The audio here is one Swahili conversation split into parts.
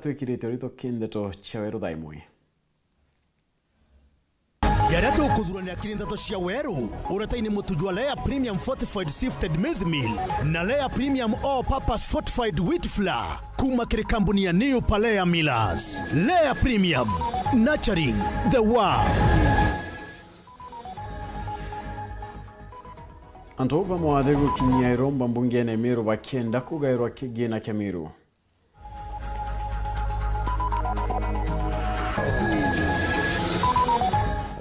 twikirite rito kindeto chaweru daimwe. Yarato kudhurania kirindato cia weru urataini mutujwa Lea Premium Fortified Sifted Maize Meal na Lea Premium All Purpose Fortified Wheat Flour kuma kiri kampuni ya New Palea Millers. Lea Premium, nurturing the world. Antoba mwadego kinyia iromba mbungene Meru bakienda kugairwa kigina kya Meru.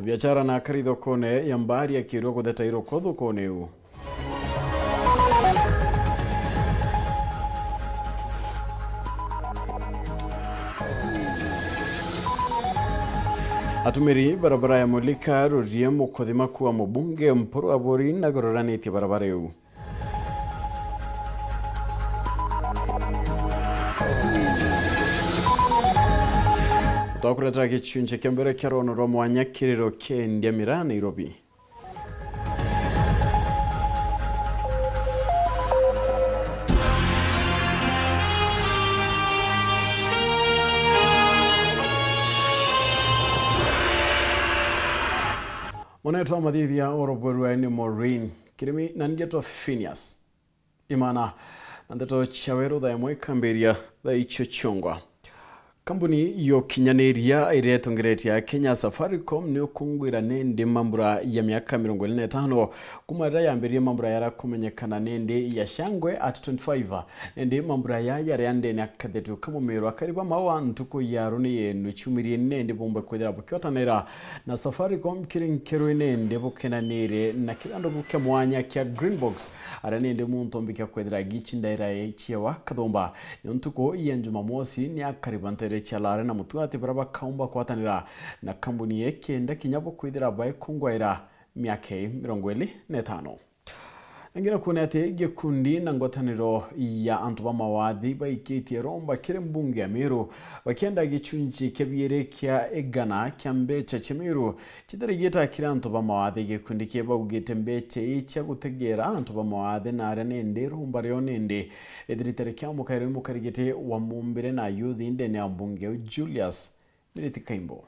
Biashara na karidho kone ya mbari ya kirwa kudeta iro kodho kone u. Atumiri barabara ya Mulika rurie mukodhima kuwa mubunge mpuru abori na gororani ti barabara yu. Twakureta gichunje kembere kyarono romwanya kiriro kendya mira Nairobi. Moneto amadhithi ya oroborwa ni Maureen kirimi nangeto Phineas imana nandeto chaweru da yamwe kamberia da ichochongwa. Kampuni yo kinyaneria iretongereti ya Kenya Safaricom ni kungwira nende mambura ya miaka 25 kumara yamberia mambura yara kumenyekana nende ya shangwe at 25 nende mambura ya yande na kadetu kamumero akariba mawa ntuko yaruni yenu chumiri nende bomba kwedera bukyotanera na Safaricom kirinkero nende bukenanire na kirando buke mwanya kya Greenbox ara nende muntu mbika kwedera gichindaira yechiwa kadomba ntuko yenjuma mosi ni akaribantere chalare na mutuati baraba kaumba kwatanira na kampuni yekenda kinyabo kwidira bae kungwaira miake 25. Ngira kunete gikundi na ngotaniro ya antuba mawadhi baikiti romba kire mbunge ya Meru bakienda gichunji kebiere kya egana kyambecha chemeru chidarigeta kire antuba mawadhi gikundi keba ugetembeche icha gutegera antuba mawadhi na aranende rumbaryo nende ediritere kyamukaire mukarigete wa mumbere na youth inde ne mbunge Julius Miriti-Kaimbo.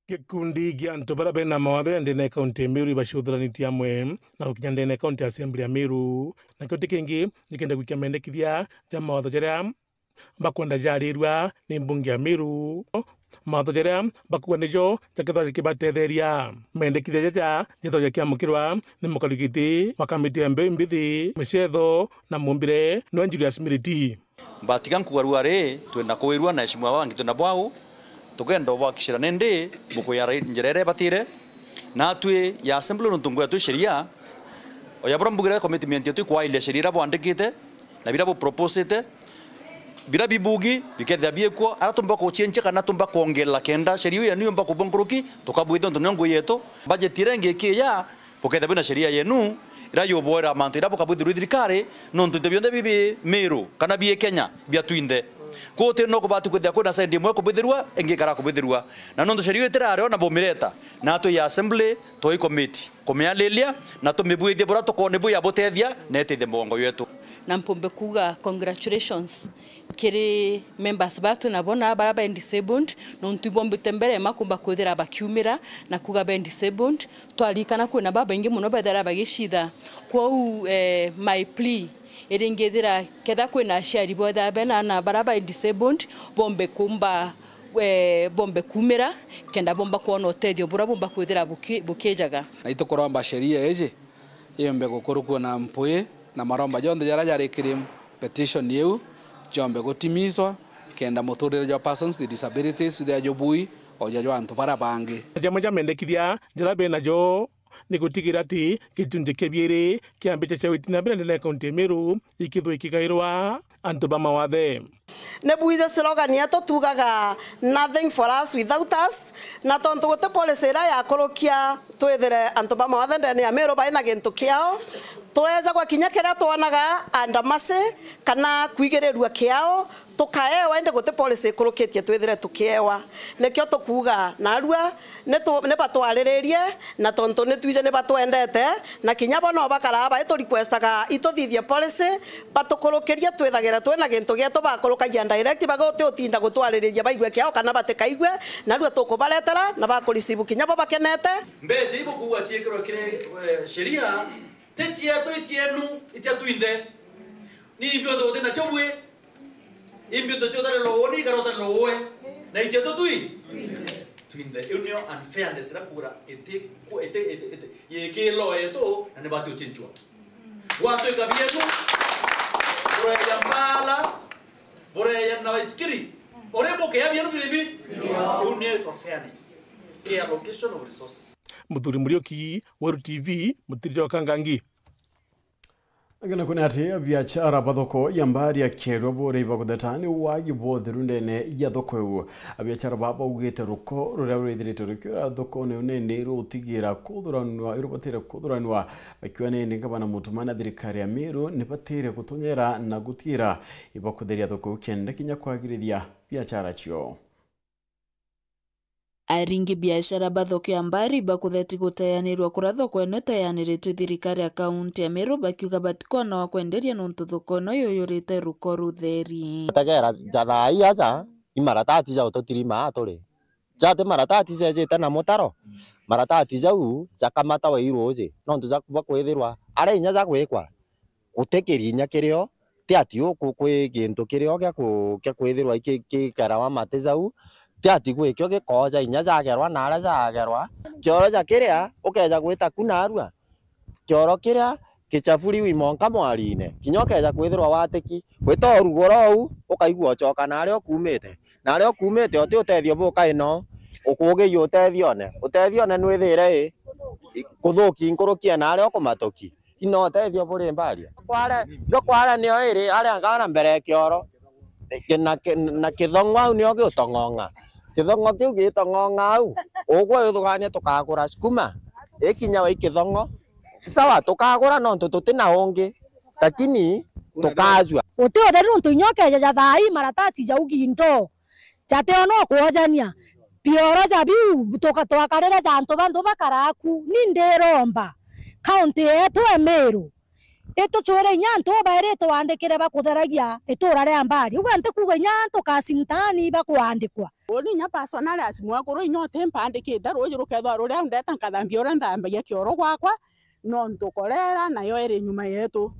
Kikundi gia antobara bena mawadhe ndene kaunti ya Meru ibashudhuraniti ya mwe na ukinyandene kaunti ya Assembly ya Meru na kiote kengi nikenda kukiamendekithia jama mawadho jerea bakwenda jarirwa ni mbunge ya Meru mawadho jerea bakwenda jo jaketho jikibatetheria mendekithia jaja jetho jakiamukirwa ni mukarigiti wa kamiti ya mbithi michetho na mumbire no Julius Miriti batiga nkugaruare twenda kuwirwa na heshima wangi twenda bwao tugenda wakishira nende buko ya njerere batire na twe ya assembly ntungu ya tu sheria oya brambugire commitment yetu kwa ile sheria bwandikite na bila bo proposite bila bibugi biketha bieko aratumba ko chenche kana tumba kuongela kenda sheria ya niyo mba kubonkuruki tukabwitho ntungu yetu budget irenge kiya buketha bina sheria yenu irayo bora mantu irabo kabudhiru dirikare nontu tebionde bibi Meru kana biye Kenya bia tuinde kote no kubatu kwenda kwenda sendi mwe kubudhirwa engekara kubudhirwa na nondo sheria itera na bomireta na to ya assembly to i committee komealelia na to mebuide bora to kone buya botethia na etede mbongo yetu na mpombe kuga congratulations kiri members batu na bona baraba disabled no ntubombe tembere makumba kwethera bakiumira na kuga ben disabled twalikana kwena baba ingi muno bethera bagishitha kwa my plea erengethira ketha kwena shari botha bena na baraba disabled bombe kumba bombe kumira kenda bomba kuona uteithio bura bomba kwethira bukejaga na itokoromba sheria eje yembe gukorukwo na mpui na maromba jonde jara jari kirim petition yeu jombe gotimizwa kenda muturire jo persons with disabilities with ajobui ojajo antu para bangi jamoja mendekithia jara bena jo nigutigira ati kitunje kebiere kiambecha chawitina bena ndene kaunti ya Meru ikithwo ikikairwa antu ba mawathe nebuize slogan yato tugaga nothing for us without us na tonto gote policy ra ya korokia twethere antu ba mawathe ndene ya Meru baina gintu kiao Tuweza kwa kinya kira tuonaga andamase kana kwigererua kiao tukaewa inde gute policy kurukitie twithire tukiewa nikio tukuga narua ne batwariririe na tonto ne twije ne batwendete na kinya bono bakaraba ito requestaga ituthithie policy batukurukirie twithagira twina gintu gieto bakurukagia direct bagote utinda gutwaririria baigwe kiao kana batikaigwe narua tukubaretera na bakurisibu kinya bo bakenete mbeje ibo kuwa chiekero kire sheria techia to ichienu icha tuinde ni ibyo to tena chobwe ibyo to chodare lo ni garota lo we na icha to tuinde union and fairness ra pura ete ye ke lo eto na ne batu chinchwa watu ikabienu bora ya mbala bora ya na iskiri orebo ke ya bienu bibi union to fairness ke allocation of resources Muthuri Murioki, Weru TV, Mutiriri wa Kangangi. Agana kuna ati biashara bathoko ya mbari ya kerwa bore ibagudetani wagi botherunde ne ya thoko yu biashara baba ugete ruko ruria rwithirite rukira thoko ne nende rutigira kuthuranwa irubatire kuthuranwa bakiwa ne ngabana mutumana thirikari ya Meru ne batire gutonyera na gutira ibakutheria thoko kende kinya kwagirithia biashara cio. Aringi biashara bathoko ya mbari bakutheti gutayanirwa kura thoko ene tayaniritwe thirikari ya kaunti ya Meru bakiuga batikona wa kwenderia nontu thoko no yoyorite ruko rutheri tagara jathai aja imaratati ja utotirima atore jate maratati jete na motaro maratati jau jakamata wa iroje nontu jakuba kwethirwa are inya ja gwikwa gutekeri inya kirio ti ati ukwe gintu kirio gya kwethirwa ikikara wa mate jau ati gwikyo gikoja inya jagerwa na ara jagerwa kioro ja kiria ukeja gwita kunarua kioro kiria kichafuri wi monka mwarine kinya ukeja kwithirwa wateki gwita rugoro u ukaigua choka na ario kumite oti utethio buka ino ukugi utethio ne nwithire kuthuki nkurukia na ario kumatoki ino utethio buri mbaria kwara nio iri aria ngana mbere kioro na kithongwa nio giutongonga kithongo kiu gitongonga au ugwe uthugania tukagura skuma ikinya wa ikithongo sawa tukagura no tutina ungi lakini tukazwa uti otheru ntu inyoke ja thai maratasi ja ugindo jate ono kuojania pioro ja biu twakakarira ja ntu bantu bakaraku ni ndiromba kaunti yetu ya Meru eto chore nyanto bare to andikire bakutheragia itura ria mbari uga nte kuga nyanto kasintani bakwandikwa oni nya personal asimwa koro inyote mpandikite roje rukethwa ruria ndeta nkathambia ora nthambia kioro gwakwa no ntukorera nayo iri nyuma yetu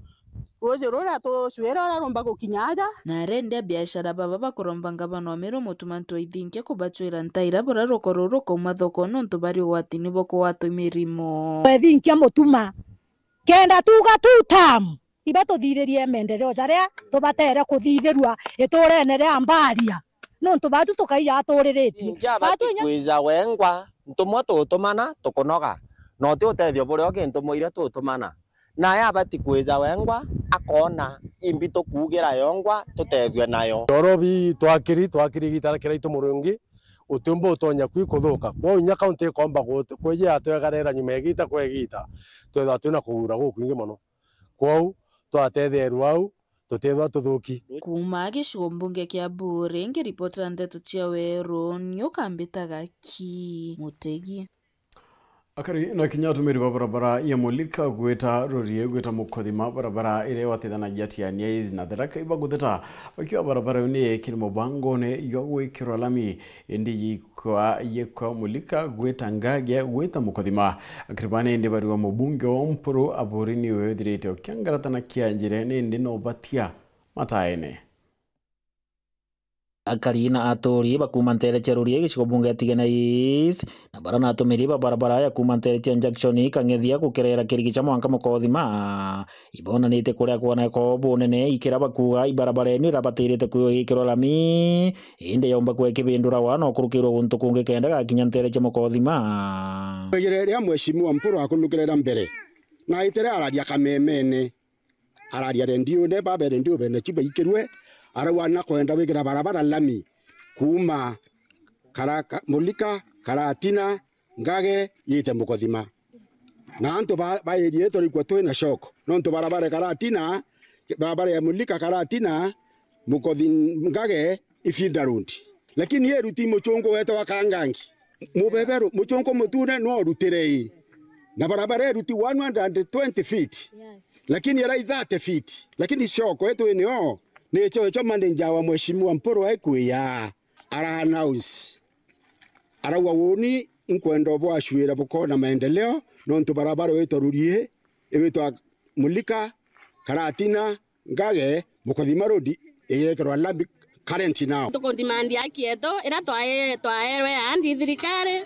roje ruria tucwira ora romba gukinyaja na rende biashara baba bakuromba ngabano wa Meru mutumanto ithinke kubachwira ntaira bora rukororo kuma thoko nontu bari watini boko watu mirimo ethinkia mutuma kenda tuga tutam iba tuthiririe mendereo jaria tubatere kuthithirwa iturene ria mbaria nontu batu tukaiya aturiritie batu kwiza wengwa ntumwa tutumana tukunoga no ti utethio buria kintu muire tutumana na ya bati kwiza wengwa akona imbi tukugira yongwa tutethio nayo orobi twakiri gitara kira itumurungi utumbo utonya kwikuthuka kwa inya kaunti komba kweje atwegarera nyumegita kwegita twetha twina kugura gukwingi muno kwau twatetherwa au tutethwa tuthuki kuma gicigo mbunge kia Bure ngiripota ndeto cia Weru niukambitaga ki Mutegi akari na kinya tumiri barabara ya mulika gweta rorie gweta mukothima barabara ile watithanagia tiania izi na theraka ibagutheta bakiwa barabara ni kirimo bango ne yogwikirwa lami indi yekwa mulika gweta ngage gweta mukothima akiribane ndi bari wa mubunge wa Mpuru Aburini wethirite okiangaratana kianjire ni ndi no batia mataene akari na aturi bakumantere cherurie gicigo bunge tigena is na barana atumiri barabara ya kumantere junction kangethia gukerera kirigica mwanka mukothima ibona nite kuria kuona ko bunene ikira bakuga ibarabara ni rabatirite kuyikirwa lami inde yomba kwekibindura wana okurukirwa guntu kunge kenda gakinya ntere cha mukothima ria mweshimiwa Mpuru akunukirera mbere na itere araria kamemene araria rendio ne babe rendio bene chiba ikirwe arawana kwenda wigira barabara lami kuma Karaka mulika Karatina ngage yite mukothima na anto ba area tori kwa twina shoko nonto barabara karatina barabara ya Mulika karatina mukothi ngage ifinda road lakini ye ruti muchongo weto wakangangi mubeberu muchongo mutune no rutirei na barabara ruti 120 feet lakini era 30 feet lakini shoko yetu eneo ni cho manager wa mheshimiwa Mporo aikuya ara announce ara wawoni inkwendo bwa shwira bukona maendeleo nonto barabara wetu rurie ewetu Mulika karatina ngage mukothima road eyekerwa lambi current now tuko demand yake yeto ira twaerwe andi thirikari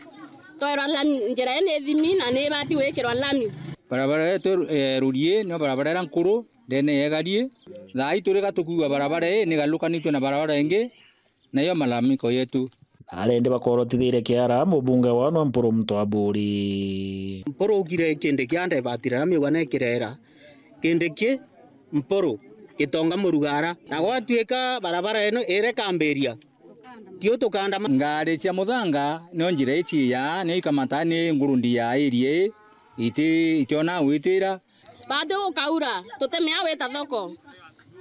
twaerwa lami njira ene thimi na ne bati wekirwa lami barabara yetu rurie no barabara era nkuru ndene yegarie thai turika tukua barabara ni galukanitwe na barabara ingi na yo malamiko yetu arende bakorotithire kiara mubunge wano Mporo Mtwamburi Mporo ugire kinde kiande batira na migwana kirera kinde ki Mporo kitonga murugara na gwatuika barabara eno ere kamberia tio tukanda ngari cia muthanga no njira ici ya ni ikamatani ngurundi ya area itiona witira bado ukaura tutemea weta thoko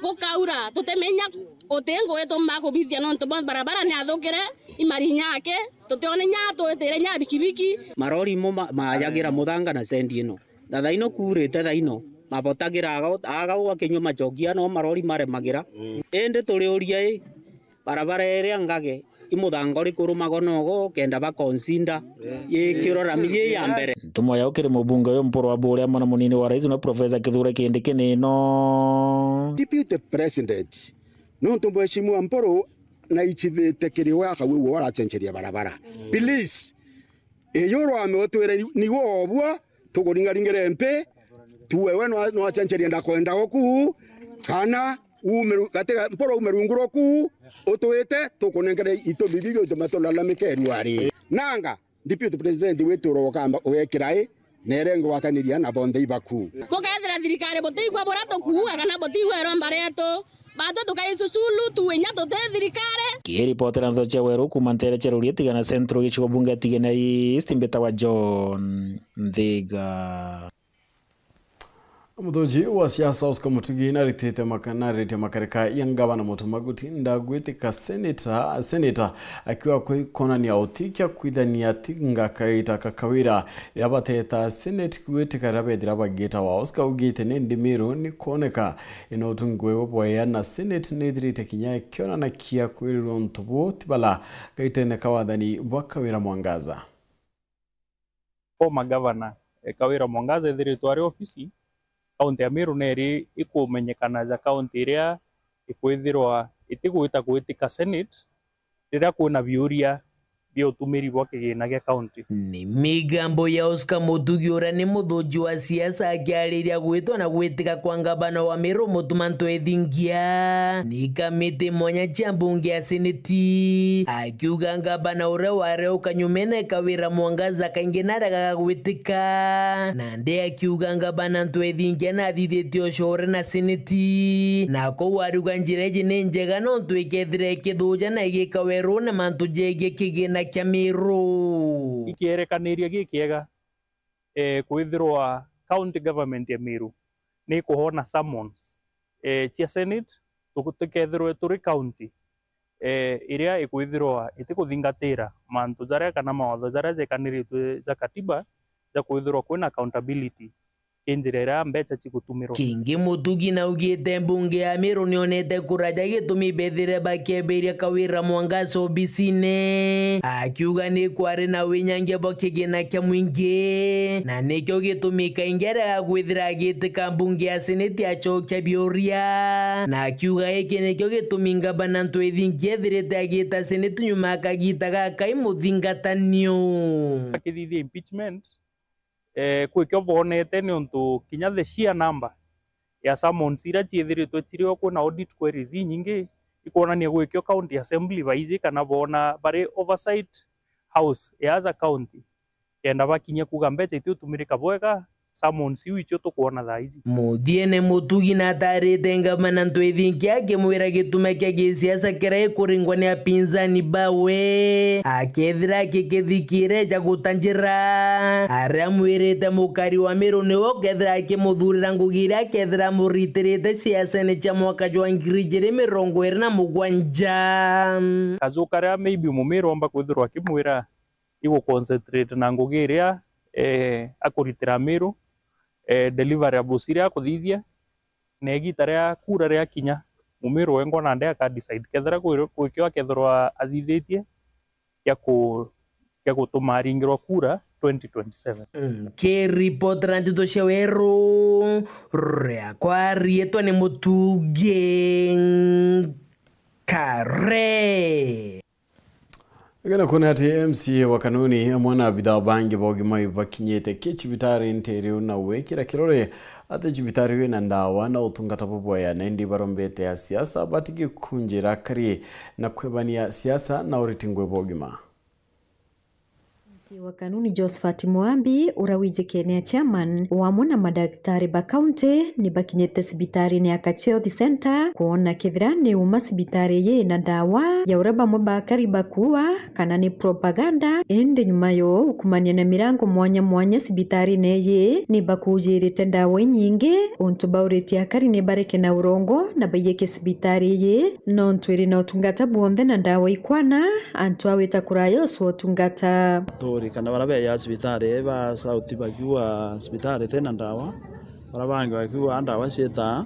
gukaura tutemenya utengo wetu makubithia no ntubo barabara ni athukire imari nyake tutione nyato etere nya bikibiki marori mo mayagira muthanga na sendi ino thathaino kurite thaino mabotagira aga gwakinyo machokia no marori maremagira ende turiuria barabara ere ngage imuthanga ri kurumago nogo kenda ba consider yikirora miye ya mbere tumoya ukiri mubunge yo Mporo Wamburi amana munini wa rais na Professor Kithure Kindiki no Deputy President no ntumbo mheshimiwa Mporo na ichithite kiriwa kawiwo warachencheria barabara please eyoro amotwere ni wobwo tuguringaringere MP tuwewe no achencheria ndakwenda goku kana umeru katika Mporo umerunguro ku otwete tukunengere ito bibibyo tomatola la mikeru ari nanga Deputy President wetu rokamba oyekirai nerengo wataniria na bonde ibaku mukathira thirikari botigwa borato kuuga kana botigwa romba reto bato tukaisusulu tuwenya tote thirikari kiripotera ntho cia weru kuma ntere cheruria tigana centro gichigo bunge tigena East Mbeta wa John Ndhiga Muthoji wa siasa Oscar Mutugi naritete makareka yangabana Mutumaguti ndagwitika senator akiwa kona ni autikia kwithania tinga kaita kakawira yabateta senate kwitika rabedira bageta wa Oscar ugite ndimiro ni koneka inotungwe obwa na senate nithirite kinya kiona na kia kwiriro ntubo tibala kaitene kawathani bakawira Mwangaza former governor Kawira Mwangaza thiritwari ofisi kaunti ya Meru neri ikumenyekana za kaunti iria ikwithirwa itigwita gwitika senate rira kuna viuria bia utumiri bwa kigina gia kaunti ni migambo ya Oscar Mutugi ura ni muthoji wa siasa akiariria gwitwa na gwitika kwa ngabana wa Meru Mutumanto Ethingia ni kamiti mwanya cia bunge ya seneti akiuga ngabana ura ware ukanyumene Kawira Mwangaza kainginara gagwitika na ndi akiuga ngabana Nto Ethingia na thithitio ucore na seneti na ko waruga njireji ni njega no twikethire kithuja na igikaweru na mantu jege kigina kia Meru ikierekaniria gikiega kwithirwa county government ya Meru ni kuhona summons cia senate tukethirwe turi county iria ikwithirwa itikuthingatira mantu jaria kana mawatho jaria jekaniritwe za katiba za kwithirwa kwina accountability kinjirera mbeca cigutumirwa Kingi Mutugi na ugite mbunge ya Meru nionete kuraja gitumi bethire bakemberia Kawira Mwangaza obisine akiuga ni kwari na winyange bokigina kia mwingi na nikyo gitumi kaingera gwithira gitika mbunge ya seneti achokia bioria na akiuga iki nikyo gitumi ngabana Nto Ethingia ethirite agita seneti nyuma akagita gakai muthingatanio akithithia impeachment kwikyo bonete ni untu kinya the sheer number ya summons ira ciithiritwe cirio kuna audit queries nyingi ikuonania gwikyo county assembly baizi kana bona bari oversight house ya za county kenda bakinye kuga mbeca itutumirika bwega summons iu icio tukuona thaa ici Muthiene Mutugi na tarite ngavana Ntwithingia akimwira gitume kia gisiasa kirai kuringwa ni apinzani bawe akethira kikithikire ja gutanjira aria mwirite mukari wa Miru niwo kethira akimuthurira ngugira kethira muritirite siasa-ini cia mwaka jwa 2027 kazu karia maybe Mumiru omba kwithirwa akimwira igu concentrate na ngugi iria akuritira Miru deliverables iria akuthithia na igita ria kura ria kinya Mumiru wengo na ndea ka decide kethira gwikio akethirwa athithitie kia gutuma aringirwa kura 2027 Kiripoti na Ndito cia Weru riakwa rietwa ni Mutugi Kare Gana kuna ati MCA wa kanuni mwana bidhaa bangi bogima bakinyete kechibitari nteriu na wekira kirore ate chibitari we na ndawa na utungata popo ya nendi barombete ya siasa batiki kunjira kari na kwebania siasa na uritingwe bogima. wa kanuni Josephat Mwambi urawijikenia chairman wamwe na madaktari ba county ni bakinyete sibitari ni Akacheothi Center kuona kithira ni uma sibitari ye na dawa ya uraba mwe bakari bakuwa kana ni propaganda ende nyuma yo ukumania na mirango mwanya sibitari neye ni bakujirite dawa nyingi untu bauriti akari ni bareke na urongo na bayeke sibitari ye no ntwiri na utungata buonde na dawa ikwana antu awita kurayo so utungata kana barabe ya sibitari ba sauti bakiwa sibitari tena ndawa barabangi bakiwa ndawa cieta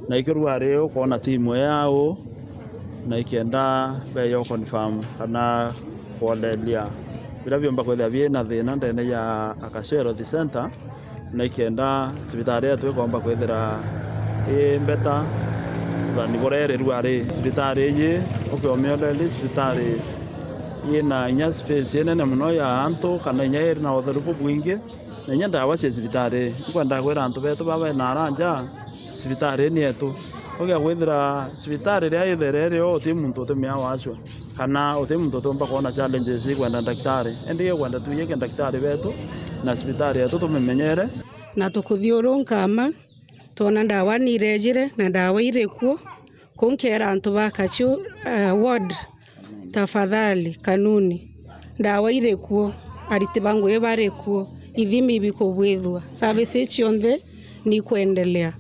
na ikirware ukona timu yao na ikenda be yo confirm kana kuolelia bila vyomba kwethia na thina ndene ya Akacheothi Center na ikenda sibitari yetu ikomba kwethira mbeta ni borere rware sibitari ye ukiomeolelia sibitari yena nya space nene muno ya anto kana nya na otherupu bwingi na nya ndawa cia sibitari kwenda kwira antu betu baba na aranja sibitari ni yetu ogia gwithira sibitari ria itherere o ti muntu utemia wacwa kana uti muntu utomba kuona challenges kwenda daktari ndiye kwenda tuyeke daktari betu na sibitari yetu tumemenyere na tukuthiurunkama tona ndawa ni rejire na ndawa irekuo kunkera antu bakachu ward tafadhali kanuni ndawa irekuo ariti bangu ebarekuo ithimi bikobwethwa service chionde ni kuendelea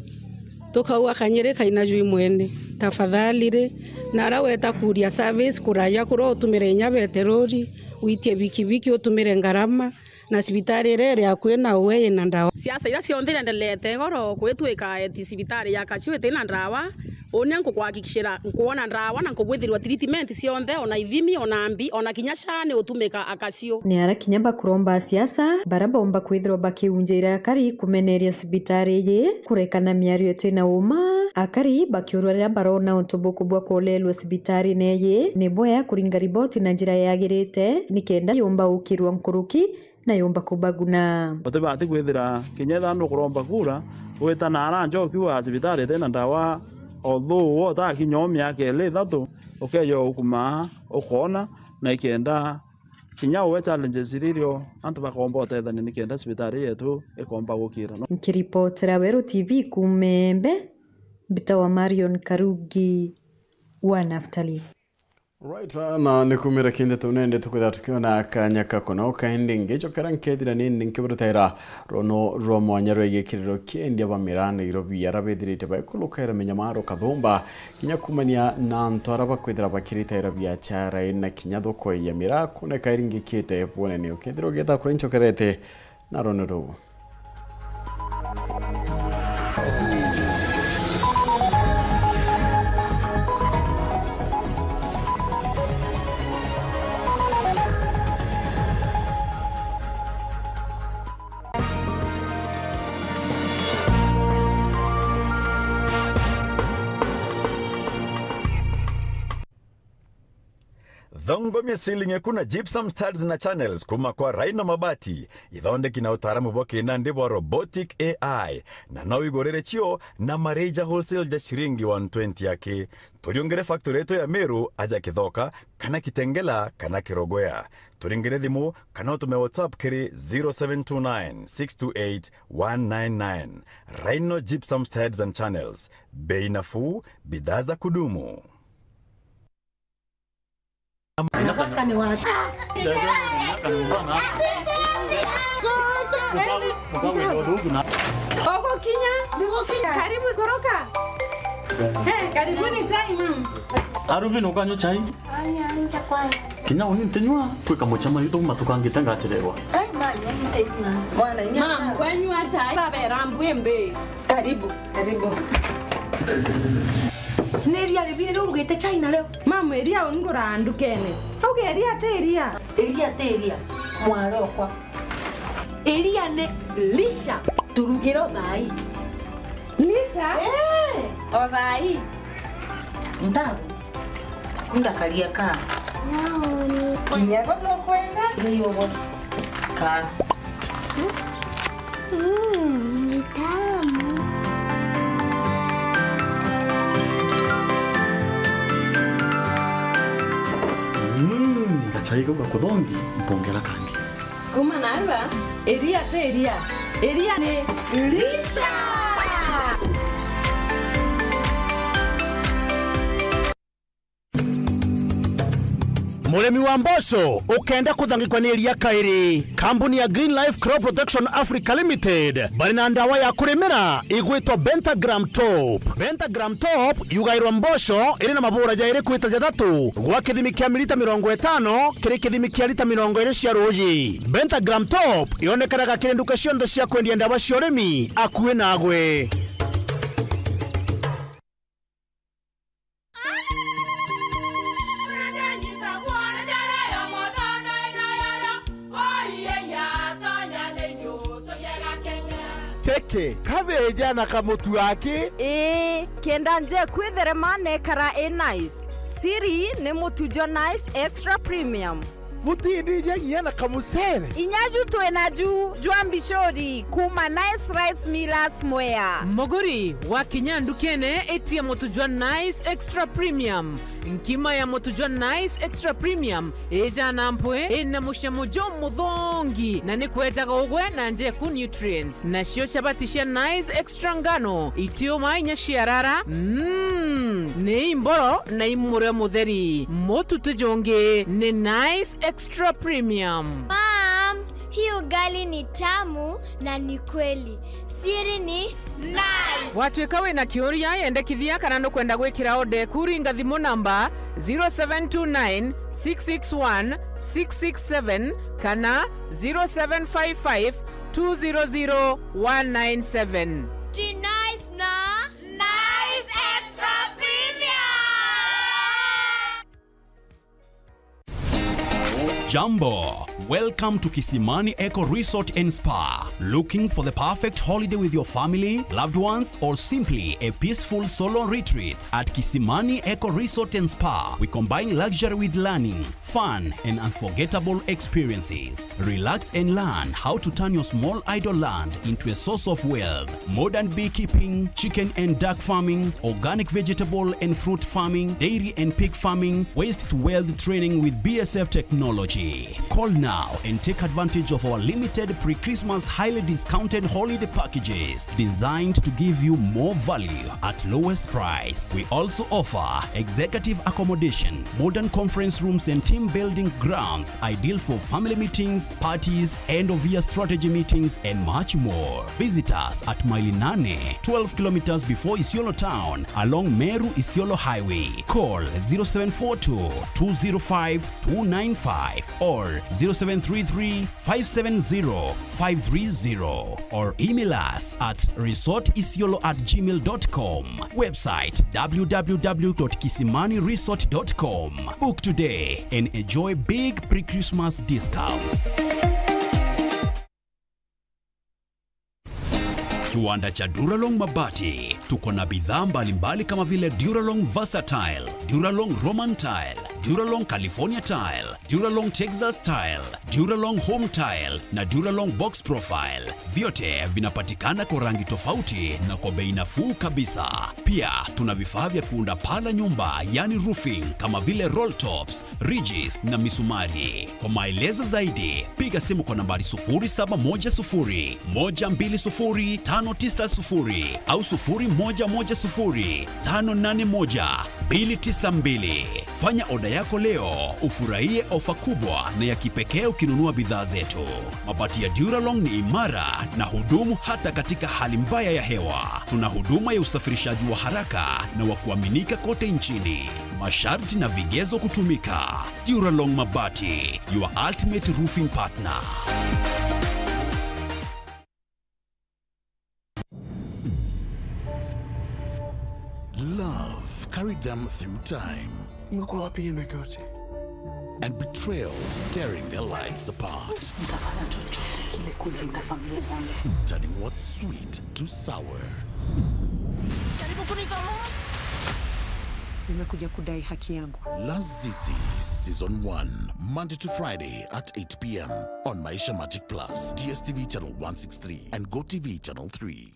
tukauwa kanyere kaina jui mwene tafadhali re naraweta kuria service kuraya kuro utumire nya beterori witie bikibiki utumire ngarama na sibitari rere akwena uwe na ndawa siasa ira cionde ndelete ngoro kwetwika eti sibitari ya Akacheothi na ndawa onia kuhakikishira kuona ndawa na kubwithirwa treatment cionde ona ithimi ona ambi ona kinyashane utumika Akacheothi ni arakinya bakuromba siasa baraba omba kwithirwa bakiunjira akari kumeneria sibitari ye kurekana miario tena uma akari bakiurwaria barona untubuku bwa kolelwa sibitari neye ni boya kuringa riboti na njira yagirite nikenda yomba ukirwa nkuruki na yomba kubaguna otebati kwithira kinyetha no kuromba kura weta na aranja ukiwa sibitari tena ndawa although wota kinyomia kele thatu ukeyo ukuma ukona na ikenda kinya we challenges iririo antu bakomba otethani nikenda sibitari yetu ikomba gukira no Nikiripotera Weru TV kumembe Bitawa Marion Karugi wa Naftali. Right, na nikumira kinde tunende tukudha tukiona kanyaka kono kaindi ngecho karankethira nini nkibirutaira rono romwanyaro yekiriro kiendi abamirana Nairobi yarabethirite baikulukaira menyamaro kathumba kinya kumania na ntwara bakwithira bakiritaira biachara na kinya thoko ya miraku na kairingi kite bone ni ukethiro geta kurincho kerete na rono ru Thongo misilinge kuna gypsum studs na channels kuma kwa Rhino Mabati. Ithondeki na utaramu boke nandi wa robotic AI. Na nao igorere chio na mareja wholesale ja shiringi 120 yake. Turiongere factory yetu ya Meru aja Kithoka, kana Kitengela, kana Kirogoya. Turingere thimu kana utume WhatsApp kiri 0729-628-199. Rhino Gypsum Studs and Channels. Bei nafuu, bidhaa za kudumu. Karibu koroka. Karibuni chai mama. Aruvi no kanyo chai? Kinya uni ntenywa kweka mochama yuto matukangite ngacherewa. Mama, kwanywa chai. Baba rambwembe. Karibu. Neria ribini rugete chai na leo. Mama, eria ungora ndukene. Oge eria teria. Mwarokwa. Eria ne lisha turugiro thai. Lisha? Othai. Ndago. Kunda kalia ka. Naoni. Kinyago no kwenda? Niyo ka. Ni tamu. Chai kwa kudongi mpongela kangi. Kuma naiba? Eria teria. Eria ne lisha. Muremi wa mboco ukenda kuthangikwa ni iria kairi. Kambuni ya Green Life Crop Protection Africa Limited bari na ndawa ya kurimira igwitwa Bentagram Top. Bentagram Top yugairwa mboco iri na mabura jairi kwita jathatu gwa kithimi kia milita 50 kiri kithimi kia lita 20 cia ruji. Bentagram Top yonekanaga kiri nduka cionthe cia kwendia ndawa cia urimi akuhi nagwe. Keke, kabeja na kamutu wake? Kenda nje kwitherema nekara nice. Siri ni mutujo nice extra premium. Mutindi nyagia na kamusere. Inyaju tuenaju juambishori kuma nice rice millers mwea. Moguri wa kinyandu kene etia motujwa nice extra premium. Nkima ya motujwa nice extra premium eja nampwe ena mushamujo mudhongi na ni kwetaga ugwe na nje ku nutrients na shio chabatisha nice extra ngano itio mainya shiarara ne imboro na imure mutheri motu tujonge ne nice extra premium. Mom, hii ugali ni tamu na ni kweli. Siri ni nice. Watwekawe na kioria yende kithia kana no kwenda gwikira ode kuringa thimu namba 0729 661 667 kana 0755 200 197. Ji nice na nice extra premium. Jumbo, welcome to Kisimani Eco Resort and Spa. Looking for the perfect holiday with your family, loved ones, or simply a peaceful solo retreat? At Kisimani Eco Resort and Spa, we combine luxury with learning, fun, and unforgettable experiences. Relax and learn how to turn your small idle land into a source of wealth. Modern beekeeping, chicken and duck farming, organic vegetable and fruit farming, dairy and pig farming, waste to wealth training with BSF technology. Call now and take advantage of our limited pre-Christmas highly discounted holiday packages designed to give you more value at lowest price. We also offer executive accommodation, modern conference rooms and team building grounds ideal for family meetings, parties, end of year strategy meetings and much more. Visit us at Mailinane, 12 kilometers before Isiolo town along Meru Isiolo Highway. Call 0742 205 295 or 0733-570-530 or email us at resortisiolo@gmail.com. Website www.kisimaniresort.com. Book today and enjoy big pre-Christmas discounts. Kiwanda cha Duralong Mabati tuko na bidhaa mbalimbali kama vile Duralong Versatile, Duralong Roman Tile, Duralong California Tile, Duralong Texas Tile, Duralong Home Tile na Duralong Box Profile. Vyote vinapatikana kwa rangi tofauti na kwa bei nafuu kabisa. Pia tuna vifaa vya kuunda paa la nyumba, yani roofing, kama vile roll tops, ridges na misumari. Kwa maelezo zaidi, piga simu kwa nambari 0710 120 590 au 0110 581 292. Fanya oda yako leo, ufurahie ofa kubwa na ya kipekee ukinunua bidhaa zetu. Mabati ya Duralong ni imara na hudumu hata katika hali mbaya ya hewa. Tuna huduma ya usafirishaji wa haraka na wa kuaminika kote nchini. Masharti na vigezo kutumika. Duralong Mabati, your ultimate roofing partner. Love carried them through time. And betrayal tearing their lives apart. Turning what's sweet to sour. Nimekuja kudai haki yangu. Lazizi Season 1, Monday to Friday at 8 p.m. on Maisha Magic Plus, DSTV channel 163 and GoTV channel 3.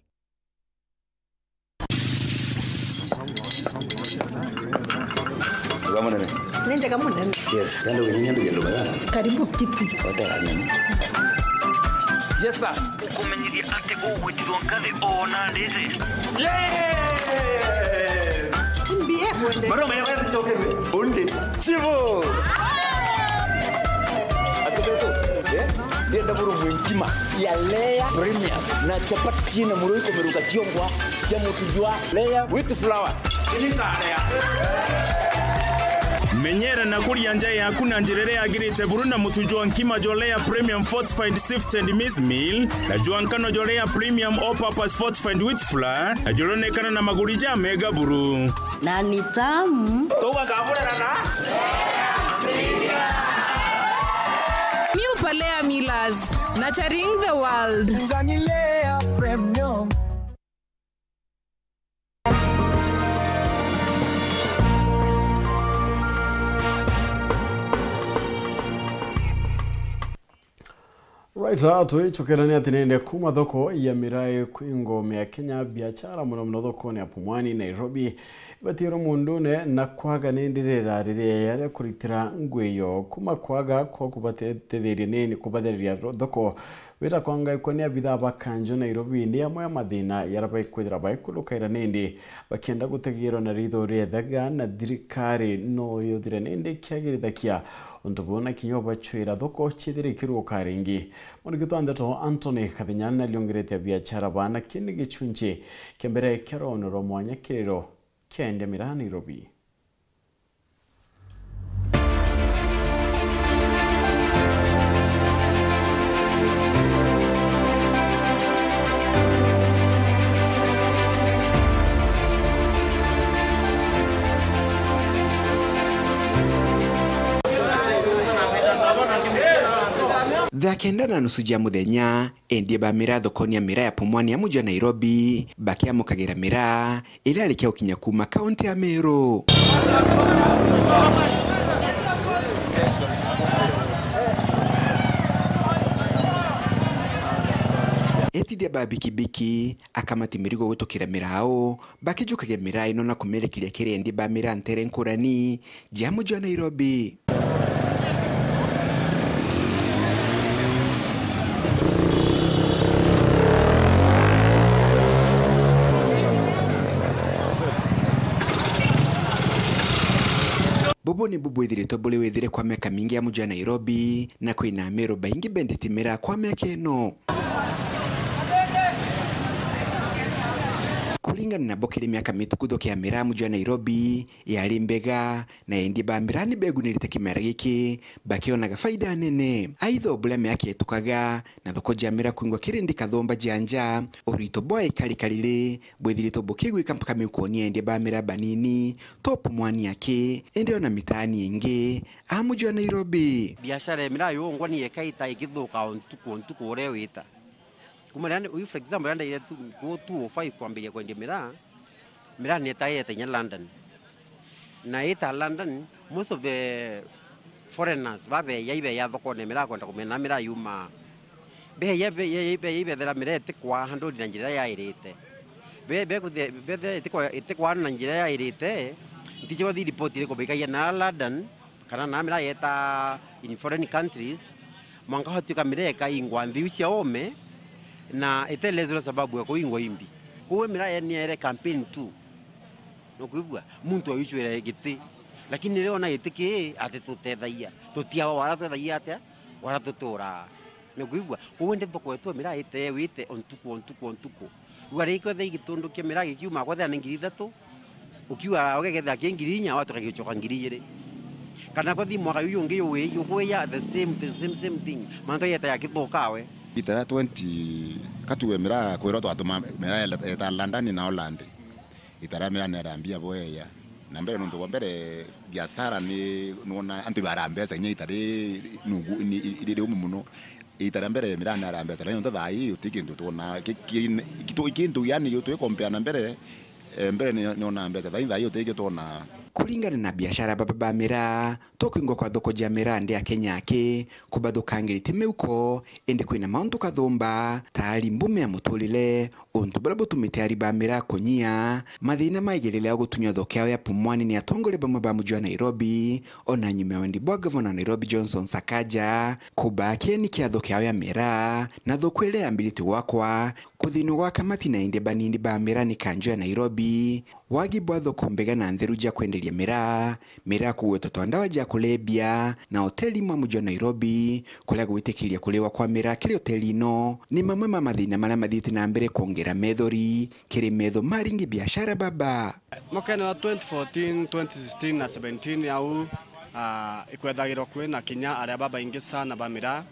Nenda kama nani? Yes, ndio wenyewe ndio bada. Karibu kiti. Yes sir. Ukumenyiria ate go ngale ona ndeze. Mbie mwende. Baro mwenye choke onde. Chivo. Ndio buru mwinkima ya Lea Premium na chapati na muruiko meruka chiongwa cha mutujwa Lea with flour. Ini kare ya. Menyera na kuria nja yaku na njirere agirite buruna mutujwa nkima jolea premium fortified sifted maize meal na juankano jolea premium all purpose fortified wheat flour na jolonekana na magurija mega buru na ni tamu toka kabura na New Palea Millers, nurturing the world. Nganilea premium. Right, tuichokerania atinende kuma thoko ya mirai kwingome ya Kenya biashara muno thoko ni apumwani Nairobi batiro mundune na kwaga nendirera rire yare kuritira ngweyo kuma kwaga kwa kubatetheria nini kubatheria thoko wita kwanga ikonia bitha bakanjo Nairobi ni amwe mathina yarabai kwithira bai kulukaira nindi bakienda gutegiro na ritho rethaga na thirikari no yothire nindi kiagirithakia untubona kinyoba chwira thoko chithire kiruo karingi Mwanigito ndeto Anthony Kathinyana liongerete biashara bana kini gichunje kembere kero onoro mwanya kiriro kende mira Nairobi. Thakenda na nusu ja muthenya endie ba mira thokoni ya mira ya Pumwani ya muji wa Nairobi bakiamukagira mira ila alikia ukinya kuma kaunti ya Meru. Etidia ba bikibiki akamati mirigo gutokira mirao bakijukagira mira ino na kumerekiria kiri endie ba mira ntere nkurani ja muji wa Nairobi. Bobo ni bubu ithirito buli withire kwa miaka mingi ya muji wa Nairobi na kwina Meru baingi bendete mira kwa miaka ino. Kulingana na bokiri miaka mituku thukia mira muji wa Nairobi yari mbega na endi ba mira ni begu nirite kimera giki bakionaga faida nene. Aitho bula miaka etukaga na thoko ja mira kwingwa kirindi kathomba janja urito boy kalikalile bwithirito bokigwi kampaka mikuoni endi ba mira banini top mwani yake endi ona mitani ingi a muji wa Nairobi. Biashara mira yo ngwani ekaita igithuka ontuku ure wita kumana for example yanda ile go 205 kwambia kwende mira ni tayete nya London na ita London most of the foreigners babe yaibe ya thoko ne mira kwenda kumena mira yuma be yaibe thera mira etikwa handle na njira ya irite be etikwa na njira ya irite ndicho wathi report ile kubikaia na London kana na mira yeta in foreign countries mwanga hotika mira ka ingwa mbi cia ome na etelezwa sababu ya kuingwa imbi kuwe mira yani ile campaign tu no kuibwa muntu ayichwera giti lakini leo na yetiki ate tutethaia tutiawa wara tethaia ate wara tutura no kuibwa uwende thoko etu mira ite wite ontuku rwari ko thei gitundu ke mira gikiuma kwa thana ngiri 3 ukiwa ogegetha ke ngiri 4 watu kagichoka ngiri 2 kana kwa thi mwaka uyu ngi uwe yukuya the same thing manto yeta ya kithokawe itara 20 katuwe mira kwero twatuma mira eta London na Holland itara mira nerambia boya na mbere nundu mbere biashara ni nona antu barambeza nya itare nungu iri umuno itara mbere mira nerambeza nundu thai utikindu tuna kitu yani yotu compare na mbere nona mbeza thai utike tuna kulingana na biashara baba ba mira tokwingwa kwa thoko ja mira ndi ya Kenya ke kubathukangirite meuko ende kwina mauntu kathumba tari mbume ya mutulile untu bala butumite ari ba mira konyia mathina maigerele ya gutunya thoko yao ya Pumwani ni atongole bamwe ba mujwa Nairobi ona nyume wendi bwa governor Nairobi Johnson Sakaja kubaki ni kia thoko yao ya mira na thoko ile ambiliti wakwa kuthinu gwa kamati na inde banindi ba mira ni kanjo ya Nairobi wagi bwa thoko mbega na ntheruja kwendelia mira kuweto twandawa ja kulebia na hoteli mwa mujwa Nairobi kulia gwitikiria kulewa kwa mira kili hoteli no ni mamwe mathina mara mathiti na mbere kuongera methori kiri metho maringi biashara baba mwaka wa 2014 2016 na 17 au ikwethagirwo kwina kinya aria baba ingi sana ba mira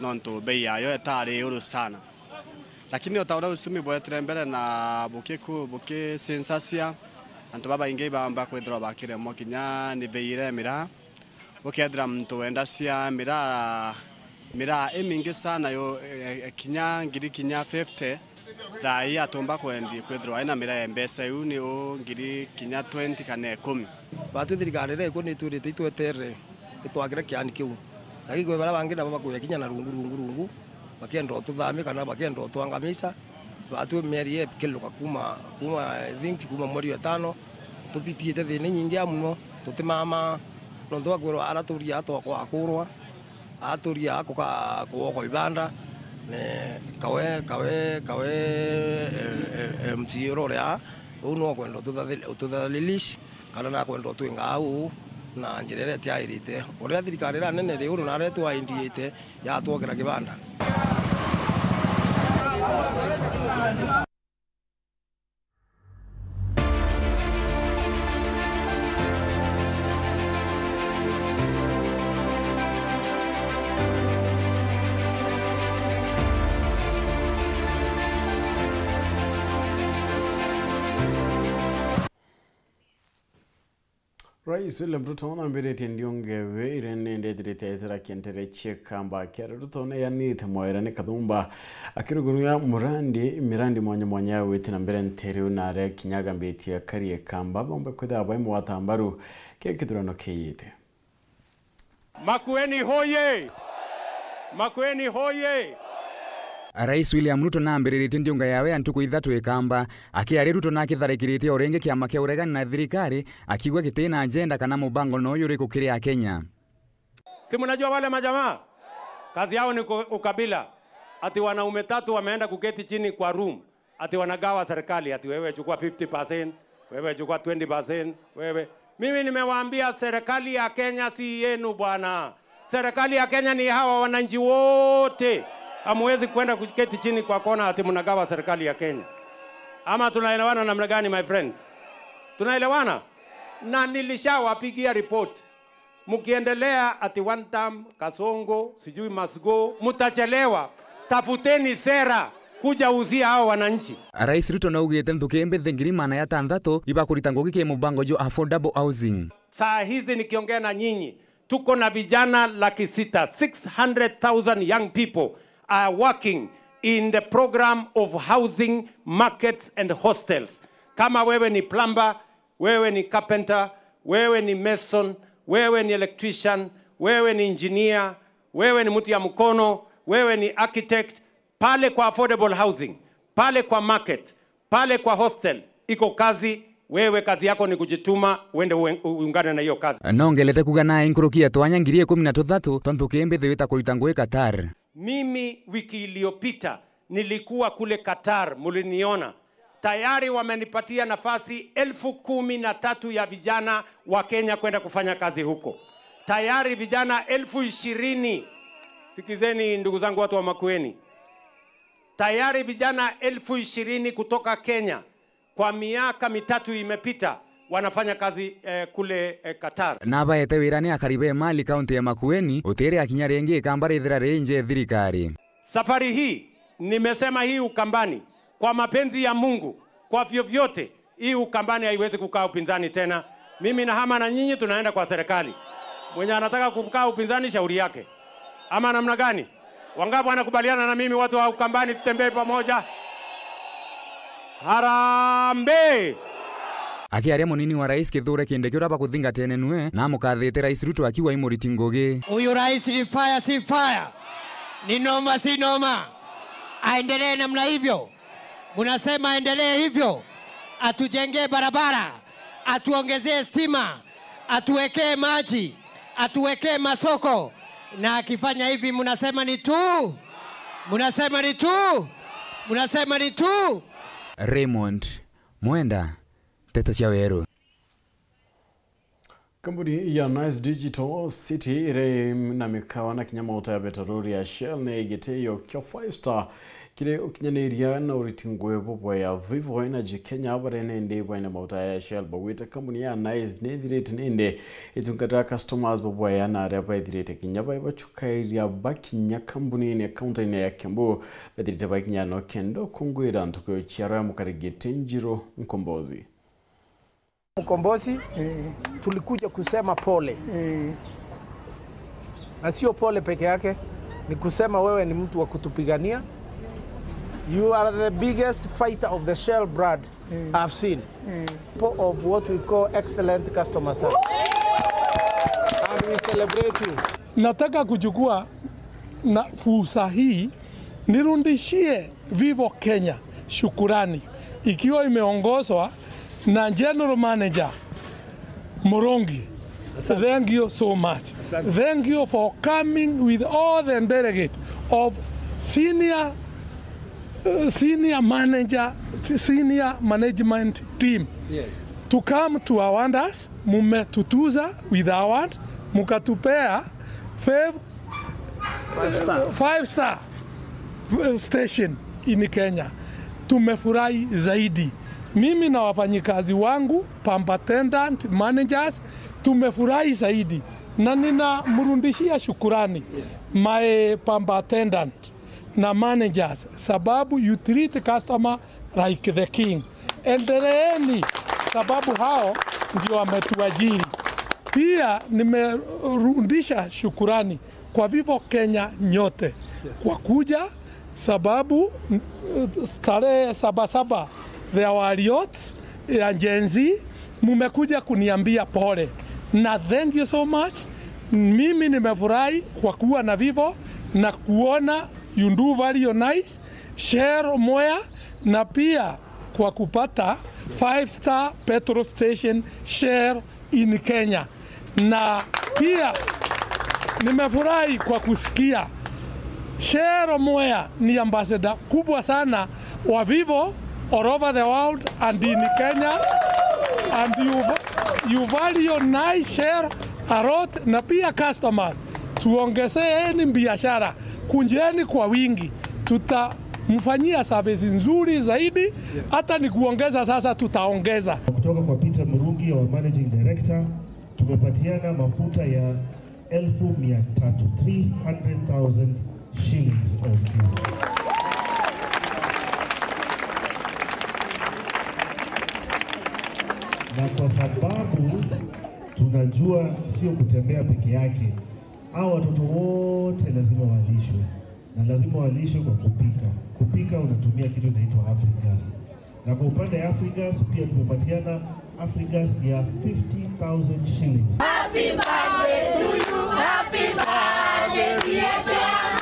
nontu bei yayo etari uru sana lakini utaura usumi bwetre mbere na buke sensasia antu baba ingi bamba kwethirwa bakire mo kinya ni beire mira ukethira mtu enda cia mira emingi sana yo kinya ngiri kinya 50 thai atomba kwendi kwethirwa ina mira embesa yu ni o ngiri kinya 20 kana 10 batu thirikarire ko ni turite itwetere itwagire kiani kiu lakini kwa bala bangi na baba kuya kinya na rungu bakendo tuthami kana bakendo twangamisa batu meri ye kiluka kuma think kuma mweri wa 5 tupitie thine nyingi amuno tutimama no ndo kwero araturia to kwa kurwa aturia ko ka ko ibanda ne kawe mtiro ria uno kwendo tuthalish kana na kwendo twinga au na njirere tia irite uria thirikari ra nene ri uru na retu indiete ya twogera kibanda Rais William Ruto na mbirete ndiongewe irene ndedirete etera kentere chekamba kera Ruto ne yanite moirane kadumba akirugunuya mirandi mwanya wete na mbere ntere unare kinyaga mbeti ya kariye kamba bombe kweda abaye mu watambaru kekidurano keyite Makueni hoye Makueni hoye Rais William Ruto na mbirite ndionga yawe antuku ithatu ikamba akiari Ruto na kitharikirite orenge kiama kia uregani na thirikari akigwa kitena agenda kana mubango no yuri kukiria Kenya. Si mnajua wale majamaa kazi yao ni ukabila, ati wanaume 3 wameenda kuketi chini kwa room, ati wanagawa serikali, ati wewe chukua 50%, wewe chukua 20%, wewe. Mimi nimewaambia serikali ya Kenya si yenu bwana. Serikali ya Kenya ni hawa wananchi wote. Hamwezi kwenda kuketi chini kwa kona ati mnagawa serikali ya Kenya. Ama tunaelewana namna gani my friends? Tunaelewana? Na nilishawapigia report. Mkiendelea ati one term, Kasongo, sijui must go, mutachelewa. Tafuteni sera kuja uzia hao wananchi. Rais Ruto na ugete nthuke thengiri mana ya tanthatu ibakurita ngogi ke mubango jo affordable housing. Saa hizi nikiongea na nyinyi, tuko na vijana 600,000 young people are working in the program of housing markets and hostels. Kama wewe ni plumber, wewe ni carpenter, wewe ni mason, wewe ni electrician, wewe ni engineer, wewe ni mtu ya mkono, wewe ni architect, pale kwa affordable housing, pale kwa market, pale kwa hostel, iko kazi. Wewe kazi yako ni kujituma, uende uungane na hiyo kazi. Nongelete kuga naye nkurukia twanya ngiri 13 tonthukembe thewita kuruta ngwe Qatar. Mimi wiki iliyopita nilikuwa kule Qatar, muliniona. Tayari wamenipatia nafasi 13,000 ya vijana wa Kenya kwenda kufanya kazi huko. Tayari vijana 20,000. Sikizeni ndugu zangu watu wa Makueni. Tayari vijana 20,000 kutoka Kenya kwa miaka 3 imepita wanafanya kazi kule Qatar. Nabaete wira ni akaribe Mali kaunti ya Makueni utere akinya rengi kambari thira renje thirikari. Safari hii nimesema hii Ukambani kwa mapenzi ya Mungu, kwa vyovyote hii Ukambani haiwezi kukaa upinzani tena. Mimi na Hama na nyinyi tunaenda kwa serikali. Mwenye anataka kukaa upinzani shauri yake. Ama namna gani? Wangapi wanakubaliana na mimi watu wa Ukambani tutembee pamoja? Harambe! Akiaria munini wa rais Kithure Kindiki uraba kuthinga tene nue na mukathite rais Ruto akiwa Imuriti Ngugi. Huyu rais ni fire si fire. Ni noma si noma. Aendelee namna hivyo. Munasema aendelee hivyo. Atujengee barabara, atuongezee stima, atuwekee maji, atuwekee masoko. Na akifanya hivi munasema ni tu. Munasema ni tu. Munasema ni tu. Raymond Mwenda, Teto cia Weru. Kampuni ya Nice Digital City ire na mikawa na kinyamauta ya petroli ya Shell na igiteyo kyo 5 star kire ukinyaneria na uritingwe bobo ya Vivo Energy Kenya abarene ndi bwana mauta ya Shell bogwita kampuni ya Nice nethirite ninde itungata customers bobo ya na reba ithirite kinyaba ibachukairia bakinya kampuni ne county ya Kiambu bethirite bakinya no kendo kungwira ntuko chiara mukarigete Njiro Mkombozi. Mkombozi tulikuja kusema pole. Na sio pole peke yake, ni kusema wewe ni mtu wa kutupigania. You are the biggest fighter of the Shell brand I've seen. Of what we call excellent customer service. And we celebrate you. Nataka kuchukua na fursa hii nirundishie Vivo Kenya shukurani ikiwa imeongozwa na General Manager Morongi. Thank you so much. Thank you for coming with all the delegates of senior management team. Yes. To come to our wonders, mumetutuza with award, mukatupea 5-star station in Kenya. Tumefurahi zaidi. Mimi na wafanyikazi wangu, pump attendant, managers, tumefurahi zaidi. Na nina mrundishia shukurani my pump attendant na managers sababu you treat customer like the king. Endeleeni sababu hao ndio wametuajiri. Pia nimerundisha shukurani kwa Vivo Kenya nyote kwa kuja sababu tarehe 7 the warriors ya Gen Z mumekuja kuniambia pole na thank you so much. Mimi nimefurahi kwa kuwa na Vivo na kuona you do very nice share moya na pia kwa kupata 5-star petrol station share in Kenya, na pia nimefurahi kwa kusikia Share moya ni ambassador kubwa sana wa Vivo all over the world and in Kenya, and you value nice share a lot, na pia customers tuongezeeni biashara, kunjeni kwa wingi, tutamfanyia service nzuri zaidi, hata ni kuongeza sasa tutaongeza. Kutoka kwa Peter Murungi wa Managing Director tumepatiana mafuta ya 300,000 shillings of fuel. Na kwa sababu tunajua sio kutembea peke yake, hao watoto wote lazima walishwe, na lazima walishwe kwa kupika. Kupika unatumia kitu inaitwa Afrigas, na kwa upande wa Afrigas pia tumepatiana Africa's ya 50,000 shillings. Happy birthday to you. Happy birthday, dear chairman.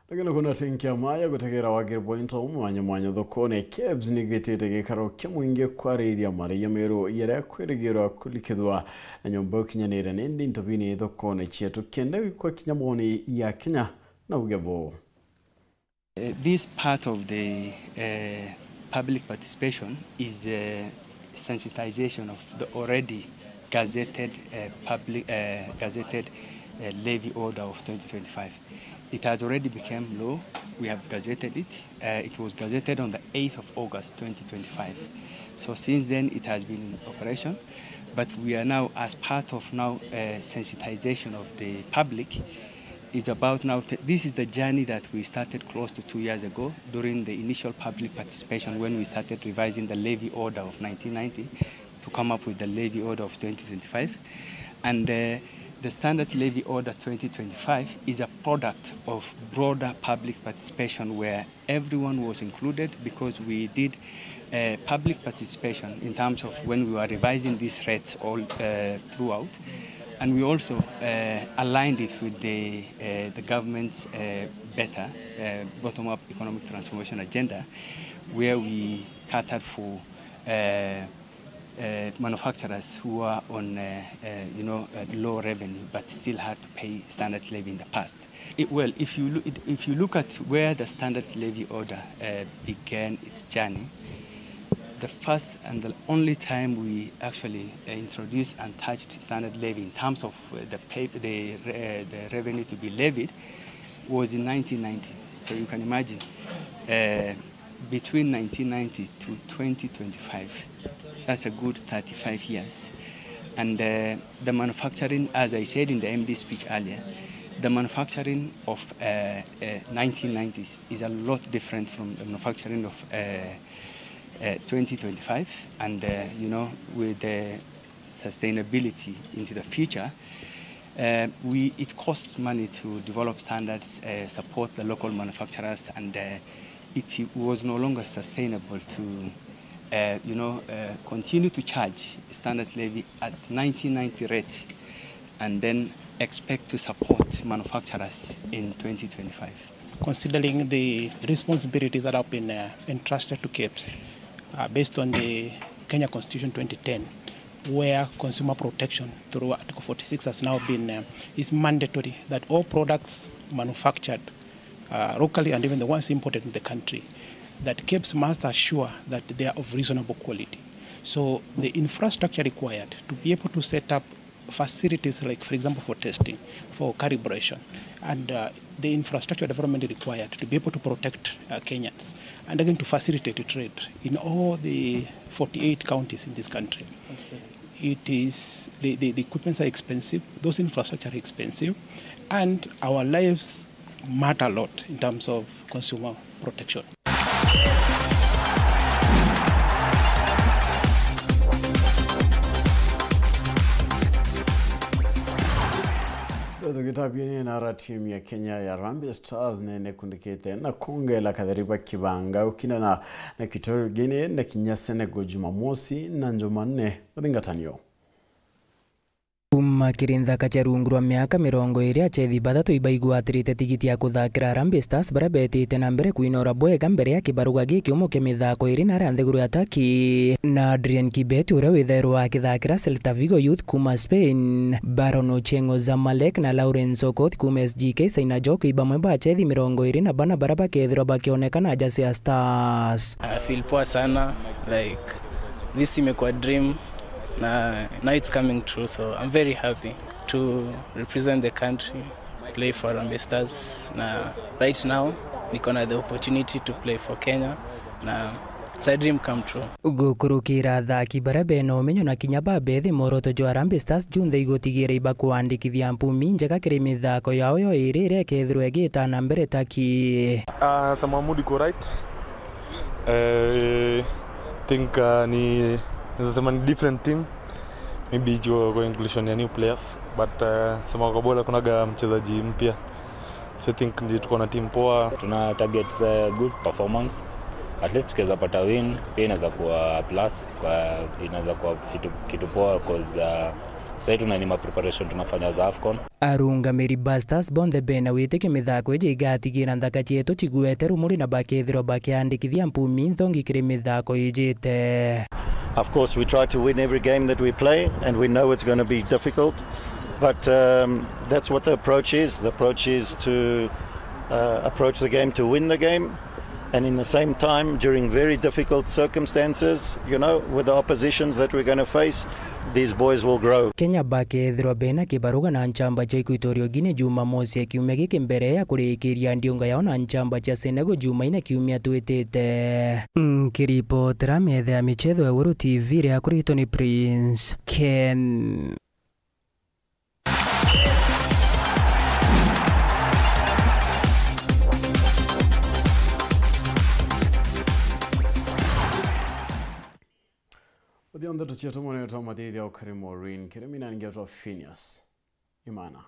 Lakini kuna tenki maya gutegera wagir pointo mwanya thokone kebs nigitete gikaro kimwinge kwariria Maria Meru yere kwirigirwa kulikithwa na nyombo kinyanire nindi ntobini thokone chietu kende kwa kinyamoni ya Kenya na ugebo. This part of the public participation is sensitization of the already gazetted levy order of 2025. It has already become law. We have gazetted it. It was gazetted on the 8th of August 2025. So since then it has been in operation, but we are now, as part of now sensitization of the public, is about now, this is the journey that we started close to 2 years ago during the initial public participation when we started revising the levy order of 1990 to come up with the levy order of 2025. And the Standards Levy Order 2025 is a product of broader public participation where everyone was included, because we did public participation in terms of when we were revising these rates all throughout. And we also aligned it with the government's better bottom-up economic transformation agenda, where we catered for manufacturers who are on low revenue but still had to pay standard levy in the past. If you look at where the standard levy order began its journey, the first and the only time we actually introduced and touched standard levy in terms of the revenue to be levied was in 1990. So you can imagine between 1990 to 2025, that's a good 35 years. And the manufacturing, as I said in the MD speech earlier, the manufacturing of 1990s is a lot different from the manufacturing of 2025. And with the sustainability into the future, it costs money to develop standards, support the local manufacturers, and it was no longer sustainable to continue to charge standards levy at 1990 rate and then expect to support manufacturers in 2025. Considering the responsibilities that have been entrusted to KEBS based on the Kenya Constitution 2010, where consumer protection through Article 46 has now been is mandatory that all products manufactured locally and even the ones imported in the country, that KEBS must assure that they are of reasonable quality. So the infrastructure required to be able to set up facilities like, for example, for testing, for calibration, and the infrastructure development required to be able to protect Kenyans, and again to facilitate trade in all the 48 counties in this country. It is, the equipments are expensive, those infrastructure are expensive, and our lives matter a lot in terms of consumer protection. Tukitabieni na timu ya Kenya ya Harambee Stars nene kundikete na kunge la kadhariba kibanga ukina na kitoro gine na kinyasene Jumamosi na Jumanne ringatanio. Kuma kirinda kacharungurwa miaka 20 achethi bathatu ibaigwatirite tigiti ya kuthakira Harambee Stars bara betite na mbere kuinora bwega mbere ya kibaruga giki umuke mithako iri na ranthiguru ya Turkey na Adrian Kibet uria witherwa akithakira Celta Vigo Youth kuma Spain, Baron Ochengo Zamalek na Lawrence Okoth kuma SGK Saina Joko ibamwe ba achethi 20 na bana bara bakethirwa bakionekana Jazz Stars. I feel poa sana, like this imekuwa dream. Now it's coming true, so I'm very happy to represent the country, play for Harambee Stars. Right now, niko na the opportunity to play for Kenya. It's a dream come true. Gukurukira thaki bara beno menyo na kinyaba bethi moroto jo Harambee Stars junthe igotigire iba kuandikithia mpumi njega kiri mithako yao yo iri rekethirwo egita na mbere Turkey. Samamudi ko right. Think ni it's a different team. Maybe you are going to include new players, but some of the kunaga mchezaji mpya So I think tuko na team poa. Tuna target good performance. At least tukiweza pata win, pia inaweza kuwa plus, inaweza kuwa kitu poa cause sasa tuna preparation tunafanya za AFCON. Arungamiri Busters bonthe bena witike mithako ije igatigira nthaka cietu ciguete rumuri na bakethiro bakiandikithia mpumi nthongikire mithako ijite. Of course, we try to win every game that we play, and we know it's going to be difficult. But that's what the approach is. The approach is to approach the game to win the game. And in the same time, during very difficult circumstances, you know, with the oppositions that we're going to face, these boys will grow. Kenya bakethirwa bena kibaruga na nchamba cha Equatorial Guinea Jumamosi kiumia giki mbere ya kurikiria ndiunga yao na nchamba cha Senegal Jumaine kiumia twitite. Kiripotera metha ya michezo ya Uhuru TV ria kurito ni Prince Ken. Odi onda tuchia tumone to matidi au Karim Maureen. Kiremi na ningeto Phineas Imana.